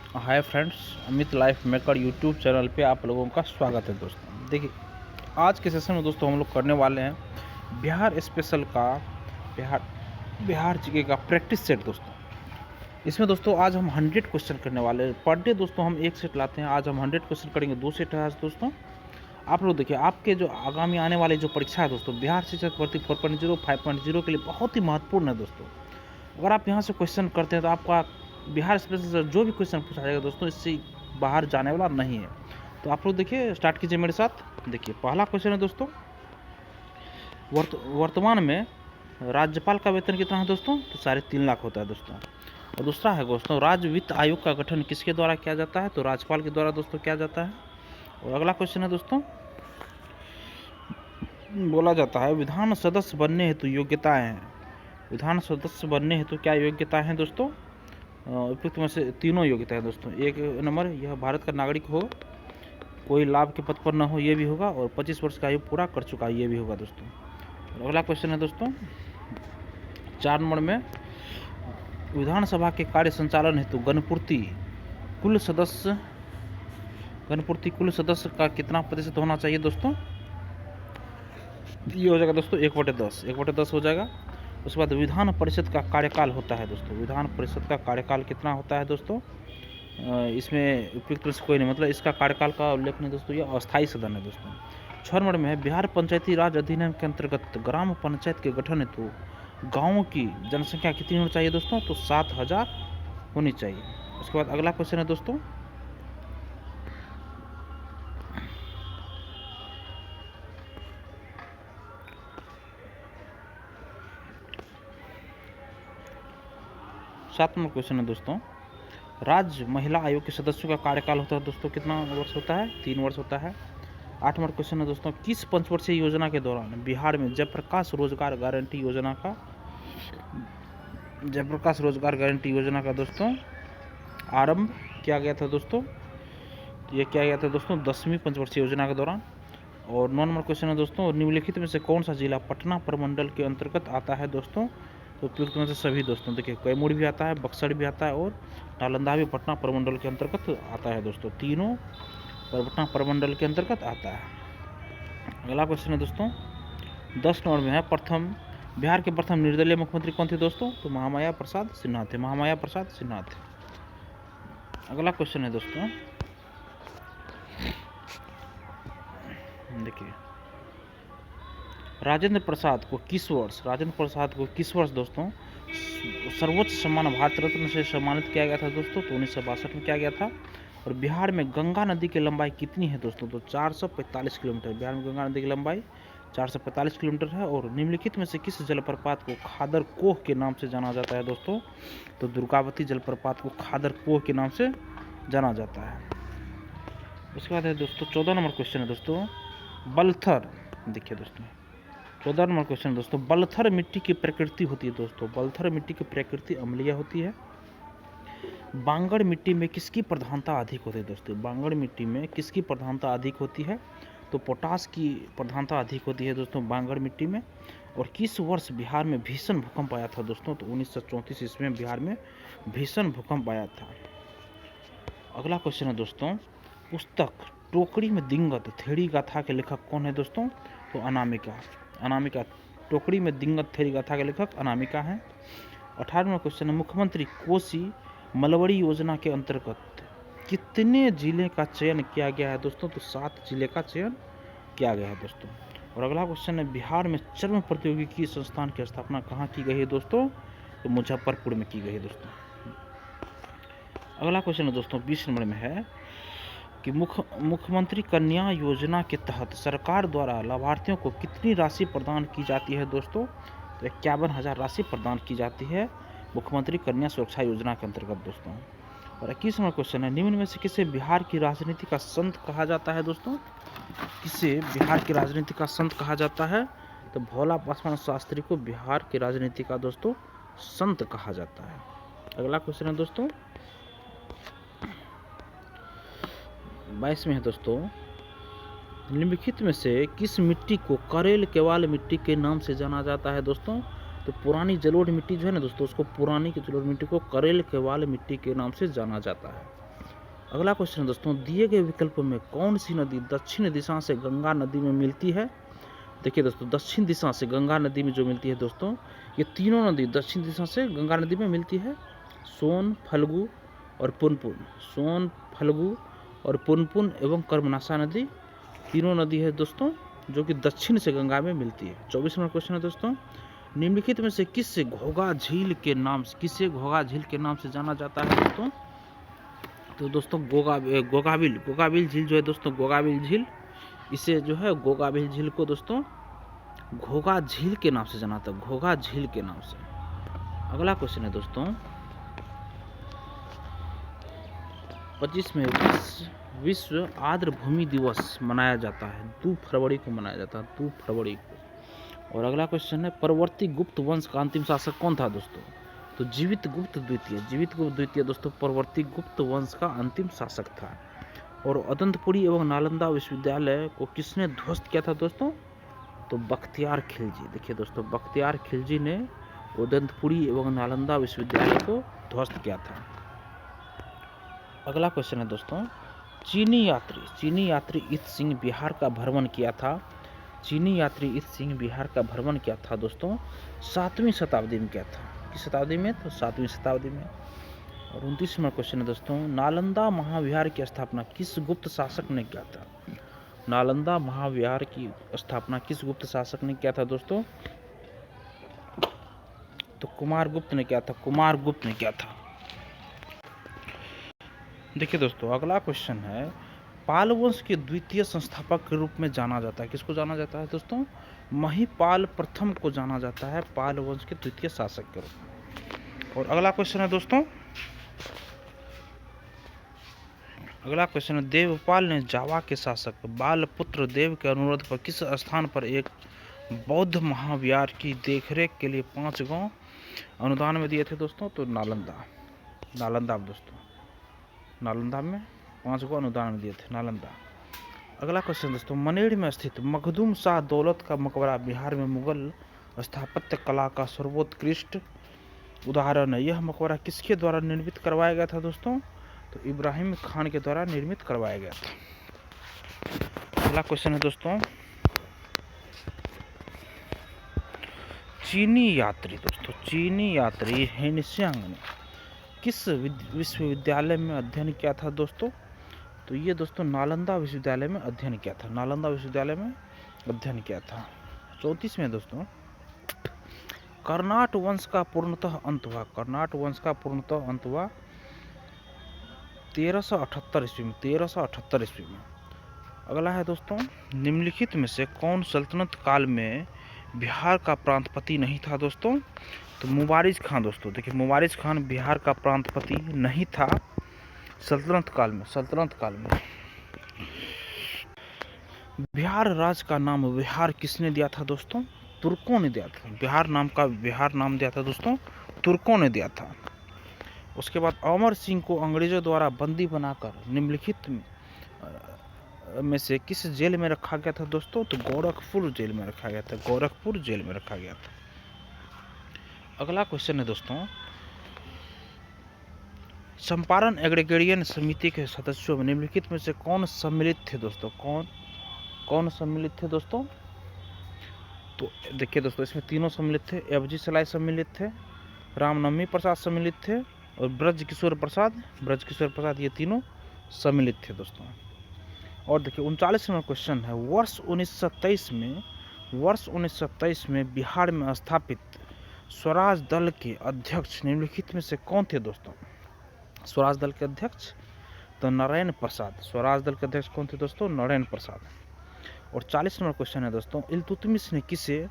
Hi friends, Amit life maker YouTube channel पे आप लोगों का स्वागत है दोस्तों। देखिए, आज के सेशन में दोस्तों हम लोग करने वाले हैं बिहार स्पेशल का बिहार बिहार जीके का प्रैक्टिस सेट दोस्तों। इसमें दोस्तों आज हम 100 क्वेश्चन करने वाले हैं। पर डे दोस्तों हम एक सेट लाते हैं। आज हम 100 क्वेश्चन करेंगे, 2 सेट है आज दोस्तों। आप लोग देखिए, आपके जो आगामी आने वाली जो परीक्षा है दोस्तों, बिहार शिक्षक भर्ती 4.0 5.0 के लिए बहुत ही महत्वपूर्ण है दोस्तों। अगर आप यहाँ से क्वेश्चन करते हैं तो आपका बिहार स्पेशल से जो भी क्वेश्चन पूछा जाएगा दोस्तों, इससे बाहर जाने वाला नहीं है। तो आप लोग देखिए, स्टार्ट कीजिए मेरे साथ। देखिए, पहला क्वेश्चन है दोस्तों, वर्तमान में राज्यपाल का वेतन कितना है दोस्तों? तो 3.5 लाख होता है दोस्तों। और दूसरा है दोस्तों, राज्य वित्त आयोग का गठन किसके द्वारा किया जाता है? तो राज्यपाल के द्वारा दोस्तों किया जाता है। और अगला क्वेश्चन है दोस्तों, बोला जाता है विधान सदस्य बनने हेतु योग्यताएं हैं। विधान सदस्य बनने हेतु क्या योग्यता है दोस्तों? उपयुक्त में से तीनों योग्यता है दोस्तों। एक नंबर, यह भारत का नागरिक हो, कोई लाभ के पद पर न हो, ये भी होगा, और 25 वर्ष का आयु पूरा कर चुका, ये भी होगा दोस्तों। और अगला क्वेश्चन है दोस्तों, 4 नंबर में, विधानसभा के कार्य संचालन हेतु गणपूर्ति कुल सदस्य का कितना प्रतिशत होना चाहिए दोस्तों? ये हो जाएगा दोस्तों 1/10 हो जाएगा। उसके बाद विधान परिषद का कार्यकाल होता है दोस्तों। विधान परिषद का कार्यकाल कितना होता है दोस्तों? इसमें उपयुक्त में से कोई नहीं, मतलब इसका कार्यकाल का उल्लेख नहीं दोस्तों, ये अस्थायी सदन है दोस्तों। 6 नंबर में है, बिहार पंचायती राज अधिनियम के अंतर्गत ग्राम पंचायत के गठन हेतु गाँवों की जनसंख्या कितनी होनी चाहिए दोस्तों? तो 7000 होनी चाहिए। उसके बाद अगला क्वेश्चन है दोस्तों, सात नंबर क्वेश्चन है दोस्तों, राज्य महिला आयोग के सदस्यों का कार्यकाल होता है दोस्तों, कितना वर्ष होता है? 3 वर्ष होता है। 8 नंबर क्वेश्चन है दोस्तों, किस पंचवर्षीय योजना के दौरान बिहार में जयप्रकाश रोजगार गारंटी योजना का दोस्तों आरंभ किया गया था दोस्तों? ये किया गया था दोस्तों 10वीं पंचवर्षीय योजना के दौरान। और 9 नंबर क्वेश्चन है दोस्तों, निम्नलिखित में से कौन सा जिला पटना प्रमंडल के अंतर्गत आता है दोस्तों? तो उपयुक्त में से सभी दोस्तों। देखिए, कैमूर भी आता है, बक्सर भी आता है, और नालंदा भी पटना प्रमंडल के अंतर्गत आता है दोस्तों। तीनों पटना प्रमंडल के अंतर्गत आता है। अगला क्वेश्चन है दोस्तों, 10 नंबर में है, बिहार के प्रथम निर्दलीय मुख्यमंत्री कौन थे दोस्तों? तो महामाया प्रसाद सिन्हा थे। अगला क्वेश्चन है दोस्तों, देखिए, राजेंद्र प्रसाद को किस वर्ष दोस्तों सर्वोच्च सम्मान भारत रत्न से सम्मानित किया गया था दोस्तों? तो 1962 में किया गया था। और बिहार में गंगा नदी की लंबाई कितनी है दोस्तों? तो 445 किलोमीटर। बिहार में गंगा नदी की लंबाई 445 किलोमीटर है। और निम्नलिखित में से किस जलप्रपात को खादर कोह के नाम से जाना जाता है दोस्तों? तो दुर्गावती जलप्रपात को खादर कोह के नाम से जाना जाता है। उसके बाद है दोस्तों 14 नंबर क्वेश्चन है दोस्तों, बलथर। देखिए दोस्तों, 14 नंबर क्वेश्चन दोस्तों, बलथर मिट्टी की प्रकृति होती है दोस्तों। बलथर मिट्टी की प्रकृति अम्लीय होती है। बांगड़ मिट्टी में किसकी प्रधानता अधिक होती है दोस्तों? बांगड़ मिट्टी में किसकी प्रधानता अधिक होती है? तो पोटास की प्रधानता अधिक होती है दोस्तों बांगड़ मिट्टी में। और किस वर्ष बिहार में भीषण भूकंप आया था दोस्तों? तो 1934 ईस्वी में बिहार में भीषण भूकंप आया था। अगला क्वेश्चन है दोस्तों, पुस्तक टोकरी में दिंगत थेड़ी गाथा के लेखक कौन है दोस्तों? तो अनामिका। टोकरी में दिंगत थेड़ी गाथा के लेखक अनामिका हैं। 18वां क्वेश्चन है, मुख्यमंत्री कोसी मलबड़ी योजना के अंतर्गत कितने जिले का चयन किया गया है दोस्तों? तो 7 जिले का चयन किया गया है दोस्तों। और अगला क्वेश्चन है, बिहार में चर्म प्रौद्योगिकी संस्थान की स्थापना कहाँ की गई है दोस्तों? तो मुजफ्फरपुर में की गई है दोस्तों। अगला क्वेश्चन है दोस्तों 20 नंबर में है कि मुख्यमंत्री कन्या योजना के तहत सरकार द्वारा लाभार्थियों को कितनी राशि प्रदान की जाती है दोस्तों? तो 51,000 राशि प्रदान की जाती है मुख्यमंत्री कन्या सुरक्षा योजना के अंतर्गत दोस्तों। और 21 नंबर क्वेश्चन है, निम्न में से किसे बिहार की राजनीति का संत कहा जाता है दोस्तों? किसे बिहार की राजनीति का संत कहा जाता है? तो भोला पासवान शास्त्री को बिहार की राजनीति का दोस्तों संत कहा जाता है। अगला क्वेश्चन है दोस्तों 22 में है दोस्तों, निम्नलिखित में से किस मिट्टी को करेल केवाल मिट्टी के नाम से जाना जाता है दोस्तों? तो पुरानी जलोढ़ मिट्टी जो है ना दोस्तों, उसको पुरानी की जलोढ़ मिट्टी को करेल केवाल मिट्टी के नाम से जाना जाता है। अगला क्वेश्चन है दोस्तों, दिए गए विकल्पों में कौन सी नदी दक्षिण दिशा से गंगा नदी में मिलती है। देखिए दोस्तों, दक्षिण दिशा से गंगा नदी में जो मिलती है दोस्तों, ये तीनों नदी दक्षिण दिशा से गंगा नदी में मिलती है। सोन, फल्गु और पुनपुन। सोन, फल्गु और पुनपुन एवं कर्मनाशा नदी तीनों नदी है दोस्तों जो कि दक्षिण से गंगा में मिलती है। 24 नंबर क्वेश्चन है दोस्तों, निम्नलिखित में से किसे घोघा झील के नाम से जाना जाता है दोस्तों। तो दोस्तों गोगाबिल झील जो है दोस्तों, गोगाबिल झील, इसे जो है गोगाबिल झील को दोस्तों घोघा झील के नाम से जाना जाता है, घोघा झील के नाम से। अगला क्वेश्चन है दोस्तों 25 में विश्व आर्द्र भूमि दिवस मनाया जाता है, 2 फरवरी को मनाया जाता है, 2 फरवरी को। और अगला क्वेश्चन है, परवर्ती गुप्त वंश का अंतिम शासक कौन था दोस्तों। तो जीवित गुप्त द्वितीय दोस्तों परवर्ती गुप्त वंश का अंतिम शासक था। और अदंतपुरी एवं नालंदा विश्वविद्यालय को किसने ध्वस्त किया था दोस्तों। तो बख्तियार खिलजी। देखिए दोस्तों, बख्तियार खिलजी ने अदंतपुरी एवं नालंदा विश्वविद्यालय को ध्वस्त किया था। अगला क्वेश्चन है दोस्तों, चीनी यात्री इत सिंह बिहार का भ्रमण किया था। चीनी यात्री इत सिंह बिहार का भ्रमण किया था दोस्तों 7वीं शताब्दी में किया था। किस शताब्दी में। तो 7वीं शताब्दी में। और 29 नंबर क्वेश्चन है दोस्तों, नालंदा महाविहार की स्थापना किस गुप्त शासक ने किया था। नालंदा महाविहार की स्थापना किस गुप्त शासक ने किया था दोस्तों। तो कुमारगुप्त ने किया था। देखिए दोस्तों, अगला क्वेश्चन है, पाल वंश के द्वितीय संस्थापक के रूप में जाना जाता है। किसको जाना जाता है दोस्तों। महिपाल प्रथम को जाना जाता है पाल वंश के द्वितीय शासक के रूप में। और अगला क्वेश्चन है दोस्तों, देवपाल ने जावा के शासक बालपुत्र देव के अनुरोध पर किस स्थान पर एक बौद्ध महाविहार की देखरेख के लिए 5 गांव अनुदान में दिए थे दोस्तों। तो नालंदा में 5 गांव अनुदान में दिए थे, नालंदा। अगला क्वेश्चन दोस्तों, मनेर में स्थित मखदूम शाह दौलत का मकबरा बिहार में मुगल स्थापत्य कला का सर्वोत्कृष्ट उदाहरण है। यह मकबरा किसके द्वारा निर्मित करवाया गया था दोस्तों। तो इब्राहिम खान के द्वारा निर्मित करवाया गया था। अगला क्वेश्चन है दोस्तों, चीनी यात्री हेनसियांग ने किस विश्वविद्यालय में अध्ययन किया था दोस्तों। तो ये दोस्तों नालंदा विश्वविद्यालय में अध्ययन किया था। 34 में दोस्तों, कर्नाट वंश का पूर्णतः अंत हुआ 1378 ईस्वी में। अगला है दोस्तों, निम्नलिखित में से कौन सल्तनत काल में बिहार का प्रांतपति नहीं था दोस्तों। तो मुबारिज खान दोस्तों। देखिए, मुबारिज खान बिहार का प्रांतपति नहीं था सल्तनत काल में। बिहार राज्य का नाम बिहार किसने दिया था दोस्तों। तुर्कों ने दिया था। बिहार नाम दिया था दोस्तों तुर्कों ने दिया था। उसके बाद अमर सिंह को अंग्रेजों द्वारा बंदी बनाकर निम्नलिखित में से किस जेल में रखा गया था दोस्तों। तो गोरखपुर जेल में रखा गया था। अगला क्वेश्चन है दोस्तों, चंपारण एग्रीगेरियन समिति के सदस्यों में निम्नलिखित में से कौन सम्मिलित थे दोस्तों। कौन सम्मिलित थे दोस्तों। तो देखिए दोस्तों, इसमें तीनों सम्मिलित थे। एफजी सलाई सम्मिलित थे, रामनवमी प्रसाद सम्मिलित थे और ब्रज किशोर प्रसाद ये तीनों सम्मिलित थे दोस्तों। और देखिए 39 नंबर क्वेश्चन है, वर्ष 1923 में बिहार में स्थापित स्वराज दल के अध्यक्ष निम्नलिखित में से कौन थे दोस्तों। स्वराज दल के अध्यक्ष तो नारायण प्रसाद। स्वराज दल के अध्यक्ष कौन थे दोस्तों। नारायण प्रसाद। और 40 नंबर क्वेश्चन है दोस्तों, इल्तुतमिश ने किसे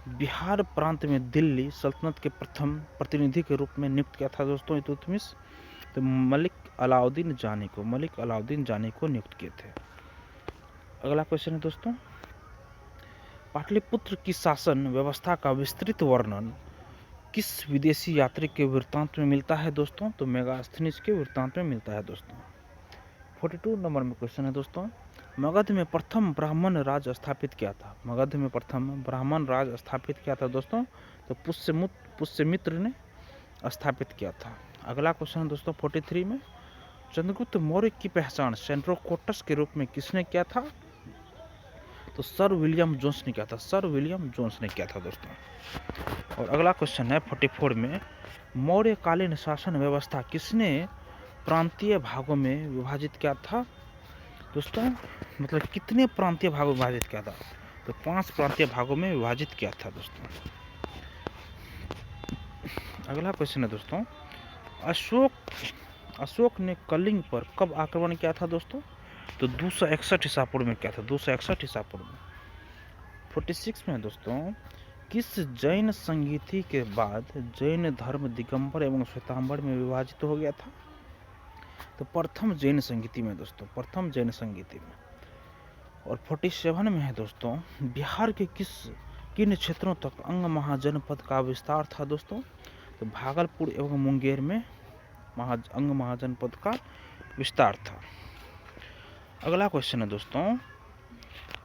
बिहार प्रांत में दिल्ली सल्तनत के प्रथम प्रतिनिधि के रूप में नियुक्त किया था दोस्तों। इल्तुतमिश तो मलिक अलाउद्दीन जानी को नियुक्त किए थे। अगला क्वेश्चन है दोस्तों, पाटलिपुत्र की शासन व्यवस्था का विस्तृत वर्णन किस विदेशी यात्री के वृत्तांत में मिलता है दोस्तों। तो मेगास्थनीज के वृत्तांत में मिलता है दोस्तों। 42 नंबर में क्वेश्चन है दोस्तों, मगध में प्रथम ब्राह्मण राज स्थापित किया था दोस्तों। तो पुष्यमित्र ने स्थापित किया था। अगला क्वेश्चन है दोस्तों 43 में, चंद्रगुप्त मौर्य की पहचान सेंट्रोकोटस के रूप में किसने किया था? तो सर विलियम जोन्स ने किया था, सर विलियम जोन्स ने किया था दोस्तों। और अगला क्वेश्चन है 44 में, मौर्यकालीन शासन व्यवस्था किसने प्रांतीय भागों में विभाजित किया था दोस्तों? मतलब कितने प्रांतीय भागों में विभाजित किया था? तो 5 प्रांतीय भागों में विभाजित किया था दोस्तों। अगला क्वेश्चन है दोस्तों, अशोक ने कलिंग पर कब आक्रमण किया था दोस्तों? तो 261 ईसा पूर्व में किया था, 261 ईसा पूर्व में। 46 में दोस्तों, किस जैन संगीति के बाद जैन धर्म दिगंबर एवं श्वेतांबर में विभाजित हो गया था? तो प्रथम जैन संगीति में दोस्तों, प्रथम जैन संगीति में। और 47 में है दोस्तों, बिहार के किन क्षेत्रों तक अंग महाजनपद का विस्तार था दोस्तों? तो भागलपुर एवं मुंगेर में अंग महाजनपद का विस्तार था। अगला क्वेश्चन है दोस्तों,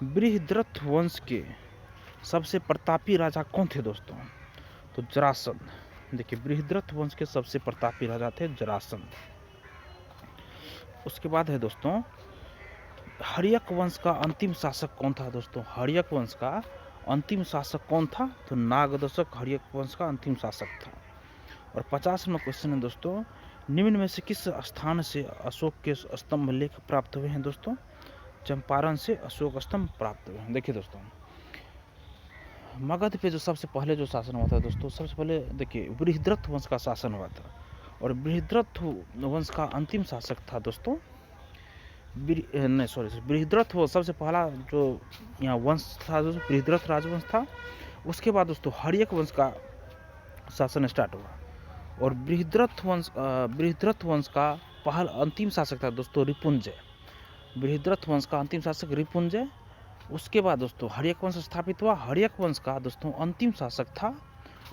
बृहद्रथ वंश के सबसे प्रतापी राजा कौन थे दोस्तों? तो जरासंध। देखिए, बृहद्रथ वंश के सबसे प्रतापी राजा थे जरासंध। उसके बाद है दोस्तों, हर्यक वंश का अंतिम शासक कौन था दोस्तों? हर्यक वंश का अंतिम शासक कौन था? तो नागदशक हर्यक वंश का अंतिम शासक था। और 50वां क्वेश्चन है दोस्तों, निम्न में से किस स्थान से अशोक के स्तंभ लेख प्राप्त हुए हैं दोस्तों? चंपारण से अशोक स्तंभ प्राप्त हुए हैं। देखिए दोस्तों, मगध पे जो सबसे पहले जो शासन हुआ था दोस्तों, सबसे पहले देखिए बृहद्रथ वंश का शासन हुआ था। और बृहद्रथ वंश का अंतिम शासक था दोस्तों बृहद्रथ वो सबसे पहला जो यहाँ वंश था दोस्तों, बृहद्रथ राजवंश था। उसके बाद दोस्तों हर्यक वंश का शासन स्टार्ट हुआ। और बृहद्रथ वंश का पहला अंतिम शासक था दोस्तों रिपुंजय। बृहद्रथ वंश का अंतिम शासक रिपुंजय। उसके बाद दोस्तों हर्यक वंश स्थापित हुआ। हर्यक वंश का दोस्तों अंतिम शासक था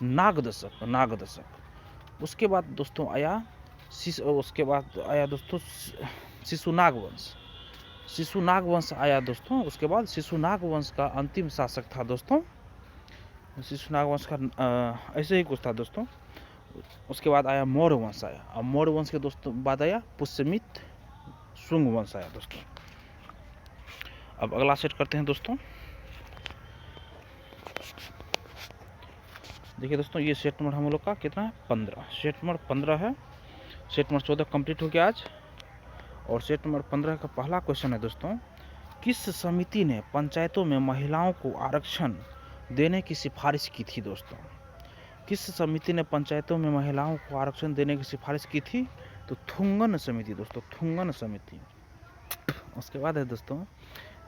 नागदशक। उसके बाद दोस्तों आया दोस्तों शिशुनाग वंश आया दोस्तों। उसके बाद शिशुनाग वंश का अंतिम शासक था दोस्तों, शिशुनाग वंश का ऐसे ही कुछ था दोस्तों। उसके बाद आया मौर्य वंश आया। और मौर्य वंश के दोस्तों बाद आया पुष्यमित शुंग वंश आया दोस्तों। अब अगला सेट करते हैं दोस्तों। देखिए दोस्तों, ये सेट नंबर हम लोग का कितना है? 15। सेट नंबर 15 है। सेट नंबर 14 कंप्लीट हो गया आज। और सेट नंबर 15 का पहला क्वेश्चन है दोस्तों, किस समिति ने पंचायतों में महिलाओं को आरक्षण देने की सिफारिश की थी दोस्तों? किस समिति ने पंचायतों में महिलाओं को आरक्षण देने की सिफारिश की थी? तो थुंगन समिति दोस्तों, थुंगन समिति। उसके बाद है दोस्तों,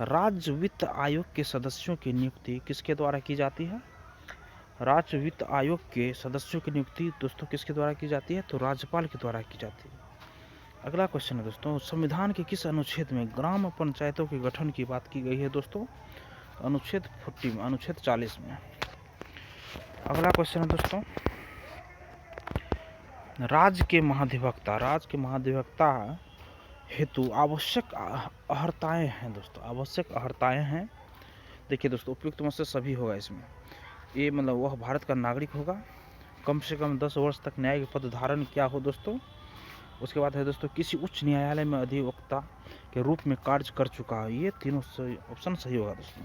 राज्य वित्त आयोग के सदस्यों की नियुक्ति किसके द्वारा की जाती है? राज्य वित्त आयोग के सदस्यों की नियुक्ति दोस्तों किसके द्वारा की जाती है? तो राज्यपाल के द्वारा की जाती है। अगला क्वेश्चन है दोस्तों, संविधान के किस अनुच्छेद में ग्राम पंचायतों के गठन की बात की गई है दोस्तों? अनुच्छेद 40 में। अगला क्वेश्चन है दोस्तों, राज्य के महाधिवक्ता हेतु आवश्यक अहर्ताएं हैं दोस्तों, आवश्यक अहर्ताएं हैं। देखिए दोस्तों, उपयुक्त मत से सभी होगा इसमें। ये मतलब वह भारत का नागरिक होगा, कम से कम 10 वर्ष तक न्यायिक पद धारण किया हो दोस्तों। उसके बाद है दोस्तों, किसी उच्च न्यायालय में अधिवक्ता के रूप में कार्य कर चुका है। ये तीनों ऑप्शन सही होगा दोस्तों।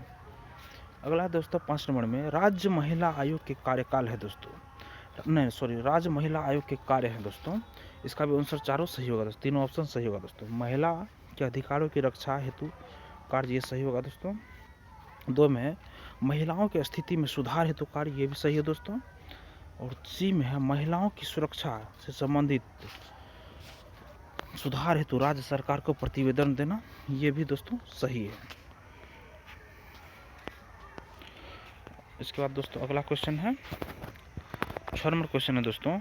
अगला है दोस्तों 5 नंबर में, राज्य महिला आयोग के कार्यकाल है दोस्तों। राज्य महिला आयोग के कार्य है दोस्तों। इसका भी आंसर चारों सही होगा दोस्तों, तीनों ऑप्शन सही होगा दोस्तों। महिला के अधिकारों की रक्षा हेतु कार्य, ये सही होगा दोस्तों। 2 में महिलाओं की स्थिति में सुधार हेतु कार्य, ये भी सही है दोस्तों। और सी में है महिलाओं की सुरक्षा से संबंधित सुधार हेतु राज्य सरकार को प्रतिवेदन देना, ये भी दोस्तों सही है। इसके बाद दोस्तों अगला क्वेश्चन है 6 नंबर क्वेश्चन है दोस्तों,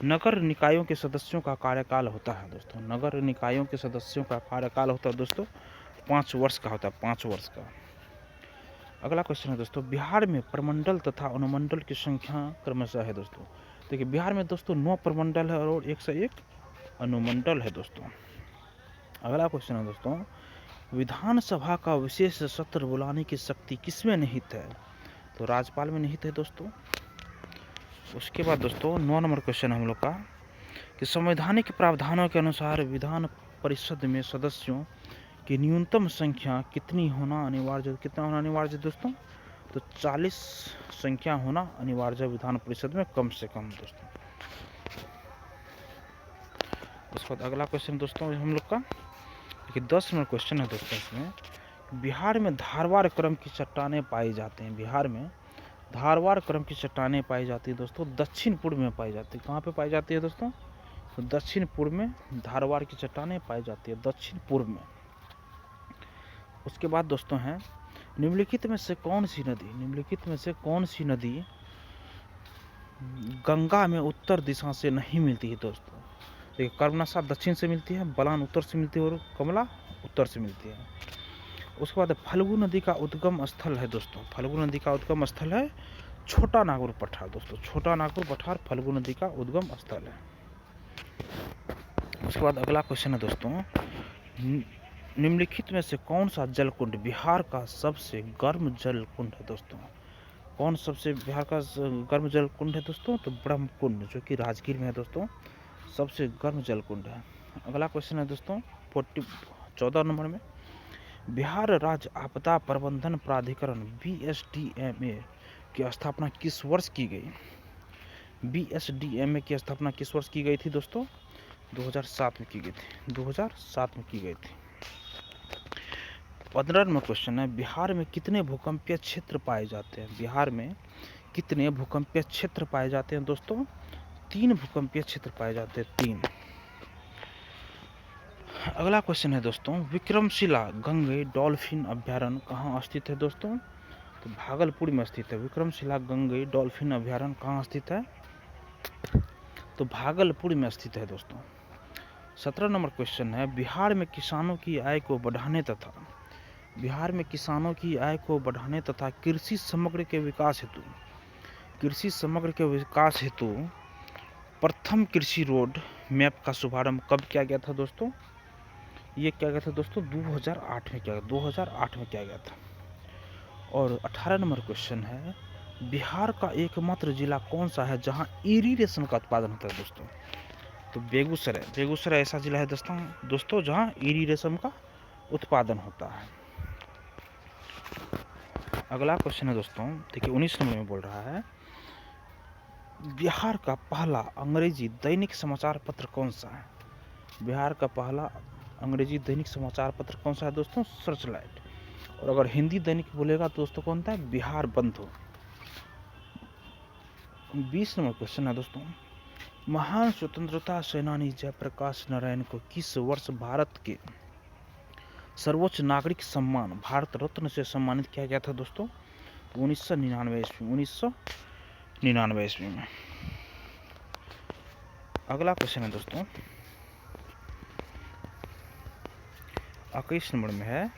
नगर निकायों के सदस्यों का कार्यकाल होता है दोस्तों। नगर निकायों के सदस्यों का कार्यकाल होता है दोस्तों 5 वर्ष का होता है, 5 वर्ष का। अगला क्वेश्चन है दोस्तों, बिहार में प्रमंडल तथा अनुमंडल की संख्या क्रमशः है दोस्तों। देखिए, बिहार में दोस्तों 9 प्रमंडल है और 101 अनुमंडल है दोस्तों। अगला क्वेश्चन है दोस्तों, विधानसभा का विशेष सत्र बुलाने की शक्ति किसमें निहित है? तो राज्यपाल में निहित है दोस्तों। उसके बाद दोस्तों 9 नंबर क्वेश्चन हम लोग का, कि संवैधानिक प्रावधानों के अनुसार विधान परिषद में सदस्यों की न्यूनतम संख्या कितनी होना अनिवार्य, कितना होना अनिवार्य दोस्तों? तो 40 संख्या होना अनिवार्य विधान परिषद में कम से कम दोस्तों। उसके बाद अगला क्वेश्चन दोस्तों हम लोग का, देखिए 10 नंबर क्वेश्चन है दोस्तों। इसमें बिहार में धारवाड़ क्रम की चट्टानें पाई जाते हैं। बिहार में धारवाड़ क्रम की चट्टानें पाई जाती है दोस्तों, दक्षिण पूर्व में पाई जाती है। कहाँ पे पाई जाती है दोस्तों? तो दक्षिण पूर्व में धारवाड़ की चट्टानें पाई जाती है, दक्षिण पूर्व में। उसके बाद दोस्तों है, निम्नलिखित में से कौन सी नदी, निम्नलिखित में से कौन सी नदी गंगा में उत्तर दिशा से नहीं मिलती है दोस्तों? देखिए कर्मनाशा दक्षिण से मिलती है, बलान उत्तर से मिलती है और कमला उत्तर से मिलती है। उसके बाद फल्गु नदी का उद्गम स्थल है दोस्तों, फल्गु नदी का उद्गम स्थल है छोटा नागपुर पठार दोस्तों, छोटा नागपुर पठार फल्गु नदी का उद्गम स्थल है। उसके बाद अगला क्वेश्चन है दोस्तों, निम्नलिखित में से कौन सा जल कुंड बिहार का सबसे गर्म जल कुंड है दोस्तों? कौन सबसे बिहार का गर्म जल कुंड है दोस्तों? तो ब्रह्म कुंड, जो कि राजगीर में है दोस्तों, सबसे गर्म जल कुंड है। अगला क्वेश्चन है दोस्तों 14 नंबर में, बिहार राज्य आपदा प्रबंधन प्राधिकरण BSDMA की स्थापना किस वर्ष की गई? BSDMA की स्थापना किस वर्ष की गई थी दोस्तों? 2007 में की गई थी, 2007 में की गई थी। 15 नंबर क्वेश्चन है, बिहार में कितने भूकंपीय क्षेत्र पाए जाते हैं? बिहार में कितने भूकंपीय क्षेत्र पाए जाते हैं दोस्तों? 3 भूकंपीय क्षेत्र पाए जाते हैं, 3। अगला क्वेश्चन है दोस्तों, विक्रमशिला गंगे डॉल्फिन अभ्यारण्य कहाँ स्थित है दोस्तों? तो भागलपुर में स्थित है। विक्रमशिला गंगे डॉल्फिन अभ्यारण्य कहाँ स्थित है? तो भागलपुर में स्थित है दोस्तों। 17 नंबर क्वेश्चन है, बिहार में किसानों की आय को बढ़ाने तथा बिहार में किसानों की आय को बढ़ाने तथा कृषि समग्र के विकास हेतु, कृषि समग्र के विकास हेतु प्रथम कृषि रोड मैप का शुभारंभ कब किया गया था दोस्तों? ये क्या गया था दोस्तों? 2008 में किया गया, 2008 में किया गया था। और 18 नंबर क्वेश्चन है, बिहार का एकमात्र जिला कौन सा है जहां ईरी रेशम का उत्पादन होता है दोस्तों? तो बेगूसराय, बेगूसराय ऐसा जिला है दोस्तों जहां ईरी रेशम का उत्पादन होता है। अगला क्वेश्चन है दोस्तों, देखिए 19 नंबर में बोल रहा है, बिहार का पहला अंग्रेजी दैनिक समाचार पत्र कौन सा है? बिहार का पहला अंग्रेजी दैनिक समाचार पत्र कौन सा है दोस्तों? सर्चलाइट। और अगर हिंदी दैनिक बोलेगा तो दोस्तों कौन था? बिहार बंधु। 20 नंबर क्वेश्चन है दोस्तों, महान स्वतंत्रता सेनानी जयप्रकाश नारायण को किस वर्ष भारत के सर्वोच्च नागरिक सम्मान भारत रत्न से सम्मानित किया गया था दोस्तों? 1999 ईस्वी, 1999 ईस्वी में। अगला क्वेश्चन है दोस्तों 21 नंबर में है,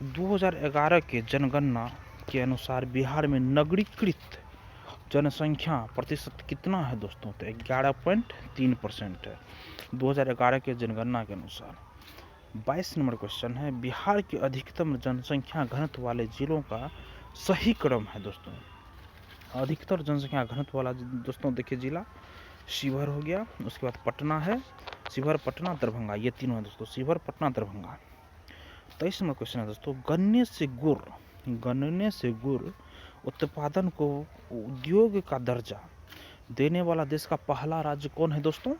2011 के जनगणना के अनुसार बिहार में नगरीकृत जनसंख्या प्रतिशत कितना है दोस्तों? तो 11.3% है 2011 के जनगणना के अनुसार। 22 नंबर क्वेश्चन है, बिहार के अधिकतम जनसंख्या घनत्व वाले जिलों का सही क्रम है दोस्तों? अधिकतर जनसंख्या घनत्व वाला दोस्तों देखिए जिला शिवहर हो गया, उसके बाद पटना है, शिवहर, पटना, दरभंगा, ये तीनों है दोस्तों, शिवहर, पटना, दरभंगा। 23 नंबर क्वेश्चन है दोस्तों, गन्ने से गुड़ उत्पादन को उद्योग का दर्जा देने वाला देश का पहला राज्य कौन है दोस्तों?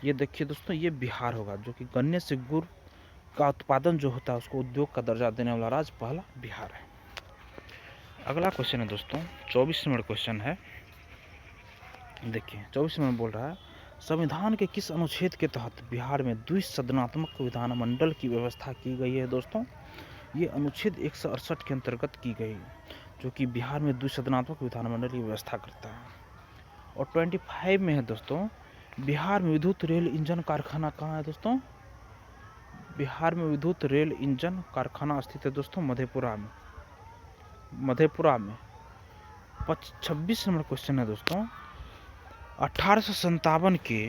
ये देखिए दोस्तों, ये बिहार होगा, जो कि गन्ने से गुड़ का उत्पादन जो होता है उसको उद्योग का दर्जा देने वाला राज्य पहला बिहार है। अगला क्वेश्चन है दोस्तों 24 नंबर क्वेश्चन है, देखिए 24 नंबर बोल रहा है, संविधान के किस अनुच्छेद के तहत बिहार में द्विसदनात्मक विधानमंडल की व्यवस्था की गई है दोस्तों? ये अनुच्छेद 168 के अंतर्गत की गई, जो कि बिहार में द्विसदनात्मक विधानमंडल की व्यवस्था करता है। और 25 में है दोस्तों, बिहार में विद्युत रेल इंजन कारखाना कहाँ है दोस्तों? बिहार में विद्युत रेल इंजन कारखाना स्थित है दोस्तों मधेपुरा में, मधेपुरा में। 26 नंबर क्वेश्चन है दोस्तों, 1857 के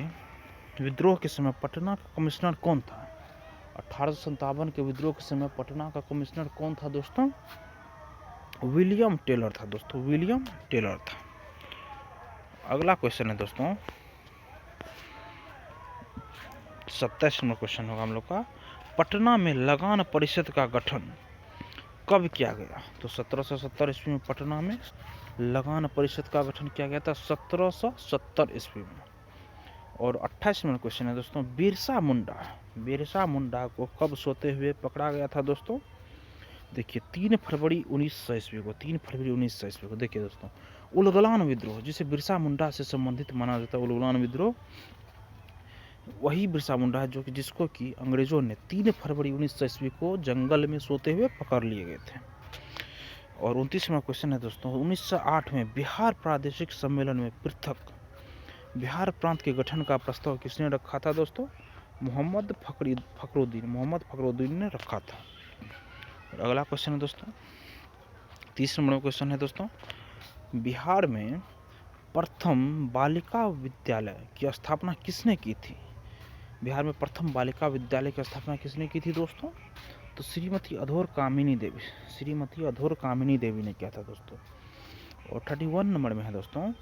विद्रोह के समय पटना का कमिश्नर कौन था? 1857 के विद्रोह के समय पटना का कमिश्नर कौन था दोस्तों? विलियम टेलर था दोस्तों, विलियम टेलर था। अगला क्वेश्चन है दोस्तों 27 नंबर क्वेश्चन होगा हम लोग का, पटना में लगान परिषद का गठन कब किया गया? तो 1770 ईस्वी में पटना में लगान परिषद का गठन किया गया था, 1770 ईस्वी में। और 28 नंबर क्वेश्चन है दोस्तों, बिरसा मुंडा को कब सोते हुए पकड़ा गया था दोस्तों? देखिए 3 फरवरी 1900 ईस्वी को, 3 फरवरी 1900 ईस्वी को। देखिए दोस्तों, उलगलान विद्रोह, जिसे बिरसा मुंडा से संबंधित माना जाता है, उलगलान विद्रोह वही बिरसा मुंडा है जो कि जिसको कि अंग्रेजों ने 3 फरवरी 1900 ईस्वी को जंगल में सोते हुए पकड़ लिए गए थे। और 29वां क्वेश्चन है दोस्तों, 1908 में बिहार प्रादेशिक सम्मेलन में पृथक बिहार प्रांत के गठन का प्रस्ताव किसने रखा था दोस्तों? मोहम्मद फखरुद्दीन ने रखा था। और अगला क्वेश्चन है दोस्तों, 30 नंबर क्वेश्चन है दोस्तों, बिहार में प्रथम बालिका विद्यालय की स्थापना किसने की थी? बिहार में प्रथम बालिका विद्यालय की स्थापना किसने की थी दोस्तों? तो श्रीमती अधोर कामिनी देवी ने किया था दोस्तों। और 31 नंबर में है दोस्तों,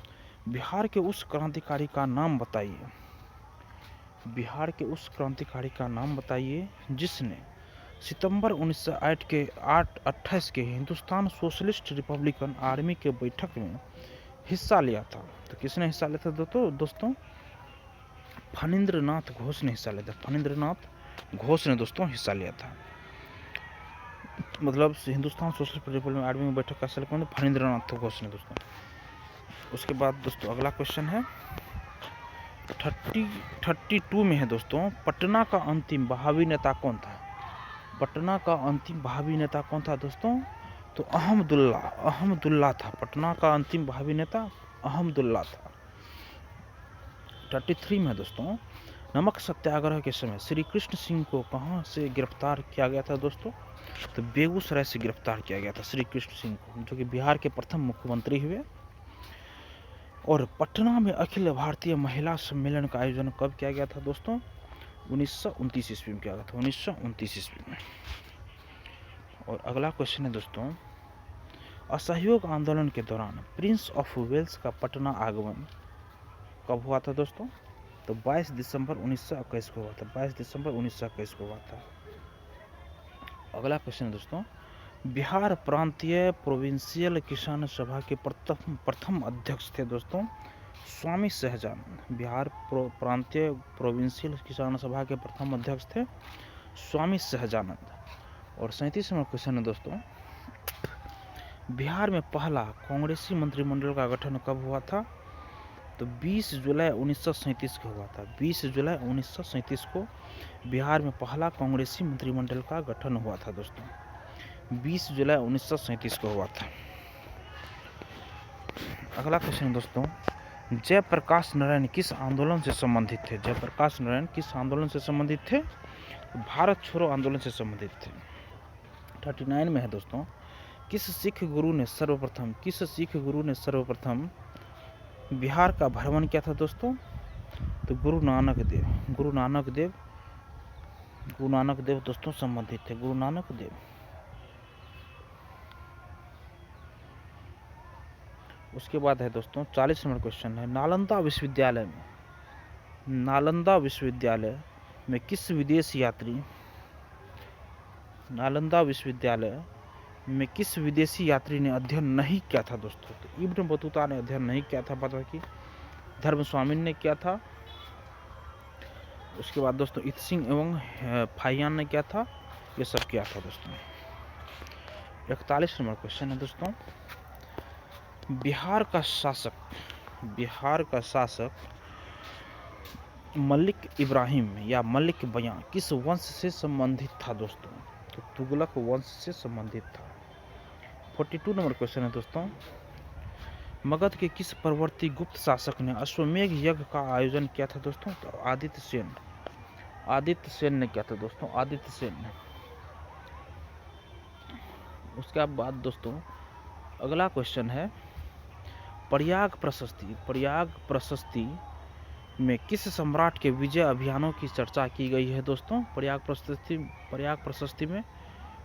बिहार के उस क्रांतिकारी का नाम बताइए जिसने सितंबर 1928 के हिंदुस्तान सोशलिस्ट रिपब्लिकन आर्मी के बैठक में हिस्सा लिया था। तो किसने हिस्सा लिया था दोस्तों? फणींद्रनाथ घोष ने हिस्सा लिया था। मतलब हिंदुस्तान सोशलिस्ट रिपब्लिकन आर्मी में बैठक का हिस्सा लिया फणींद्रनाथ घोष ने दोस्तों। उसके बाद दोस्तों अगला क्वेश्चन है 32 में है दोस्तों, पटना का अंतिम बहावी नेता कौन था दोस्तों? तो अहमदुल्ला था। पटना का अंतिम बहावी नेता अहमदुल्ला था। 33 में दोस्तों, नमक सत्याग्रह के समय श्री कृष्ण सिंह को कहां से गिरफ्तार किया गया था दोस्तों? तो बेगूसराय से गिरफ्तार किया गया था श्री कृष्ण सिंह को, जो कि बिहार के प्रथम मुख्यमंत्री हुए। और पटना में अखिल भारतीय महिला सम्मेलन का आयोजन कब किया गया था दोस्तों? 1929 ईस्वी में किया गया था, 1929 ईस्वी में। और अगला क्वेश्चन है दोस्तों, असहयोग आंदोलन के दौरान प्रिंस ऑफ वेल्स का पटना आगमन कब हुआ था दोस्तों? तो 22 दिसंबर 1921 को हुआ था। अगला क्वेश्चन है दोस्तों, बिहार प्रांतीय प्रोविंशियल किसान सभा के प्रथम अध्यक्ष थे दोस्तों स्वामी सहजानंद। बिहार प्रांतीय प्रोविंशियल किसान सभा के प्रथम अध्यक्ष थे स्वामी सहजानंद। और 37 नंबर क्वेश्चन है दोस्तों, बिहार में पहला कांग्रेसी मंत्रिमंडल का गठन कब हुआ था? तो 20 जुलाई 1937 को हुआ था। 20 जुलाई 1937 को बिहार में पहला कांग्रेसी मंत्रिमंडल का गठन हुआ था दोस्तों। 20 जुलाई 1937 को हुआ था। अगला क्वेश्चन दोस्तों, जयप्रकाश नारायण किस आंदोलन से संबंधित थे? भारत छोड़ो आंदोलन से संबंधित थे। 39 में है दोस्तों, किस सिख गुरु ने सर्वप्रथम बिहार का भ्रमण किया था दोस्तों? तो गुरु नानक देव दोस्तों संबंधित थे, गुरु नानक देव। उसके बाद है दोस्तों 40 नंबर क्वेश्चन है, नालंदा विश्वविद्यालय में किस विदेशी यात्री ने अध्ययन नहीं किया था दोस्तों? तो इब्न बतूता ने अध्ययन नहीं किया था, पता कि धर्म स्वामी ने किया था। उसके बाद दोस्तों इत्सिंग एवं फाइयान ने किया था, ये सब किया था दोस्तों। 41 नंबर क्वेश्चन है दोस्तों, बिहार का शासक मलिक इब्राहिम या मलिक बयां किस वंश से संबंधित था दोस्तों? तो तुगलक वंश से संबंधित था। 42 नंबर क्वेश्चन है दोस्तों, मगध के किस परवर्ती गुप्त शासक ने अश्वमेध यज्ञ का आयोजन किया था दोस्तों? तो आदित्य सेन ने किया था दोस्तों, आदित्य सेन ने। उसके बाद दोस्तों अगला क्वेश्चन है, प्रयाग प्रशस्ति में किस सम्राट के विजय अभियानों की चर्चा की गई है दोस्तों? प्रयाग प्रशस्ति में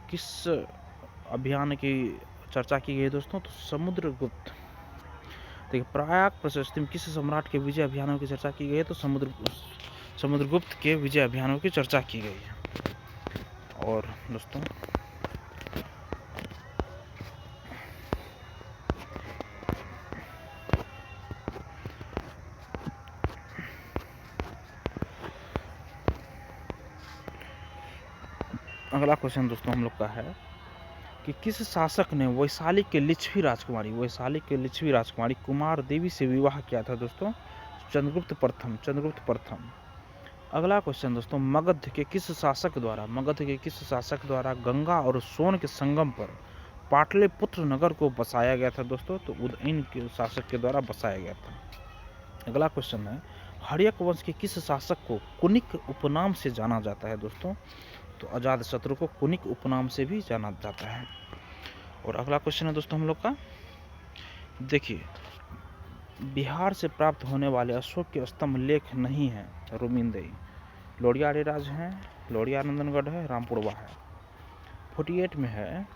किस अभियान की चर्चा की गई है दोस्तों? तो समुद्रगुप्त। देखिए प्रयाग प्रशस्ति में किस सम्राट के विजय अभियानों की चर्चा की गई है? तो समुद्रगुप्त के विजय अभियानों की चर्चा की गई है। और दोस्तों अगला क्वेश्चन दोस्तों हम लोग का है कि किस शासक ने वैशाली के लिच्छवी राजकुमारी कुमार देवी से विवाह किया था दोस्तों? चंद्रगुप्त प्रथम। अगला क्वेश्चन दोस्तों, मगध के किस शासक द्वारा गंगा और सोन के संगम पर पाटलिपुत्र नगर को बसाया गया था दोस्तों? तो उदयन के शासक के द्वारा बसाया गया था। अगला क्वेश्चन है, हर्यक वंश के किस शासक को कुनिक उपनाम से जाना जाता है दोस्तों? तो अजातशत्रु को कुनिक उपनाम से भी जाना जाता है। और अगला क्वेश्चन है दोस्तों हम लोग का, देखिए, बिहार से प्राप्त होने वाले अशोक के स्तंभ लेख नहीं है। रोमिंदेई, लोरिया अरेराज है, लोरिया नंदनगढ़ है, रामपुरवा है। 48 में है,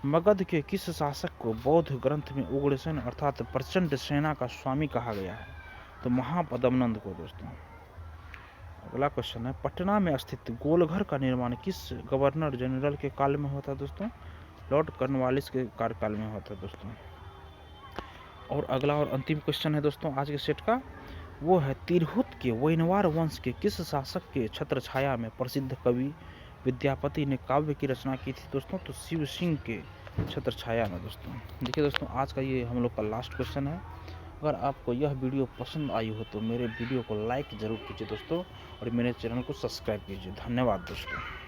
मगध के किस शासक को बौद्ध ग्रंथ में उग्रसेन अर्थात प्रचंड सेना का स्वामी कहा गया है? तो महापद्मनंद को दोस्तों। अगला क्वेश्चन है, पटना में स्थित गोलघर का निर्माण किस गवर्नर जनरल के काल में हुआ था दोस्तों? लॉर्ड कॉर्नवालिस के कार्यकाल में हुआ था दोस्तों। और अगला और अंतिम क्वेश्चन है दोस्तों आज के सेट का, वो है तिरहुत के वैनवार वंश के किस शासक के छत्रछाया में प्रसिद्ध कवि विद्यापति ने काव्य की रचना की थी दोस्तों? तो शिव सिंह के छत्रछाया में दोस्तों। देखिए दोस्तों, आज का ये हम लोग का लास्ट क्वेश्चन है। अगर आपको यह वीडियो पसंद आई हो तो मेरे वीडियो को लाइक ज़रूर कीजिए दोस्तों, और मेरे चैनल को सब्सक्राइब कीजिए। धन्यवाद दोस्तों।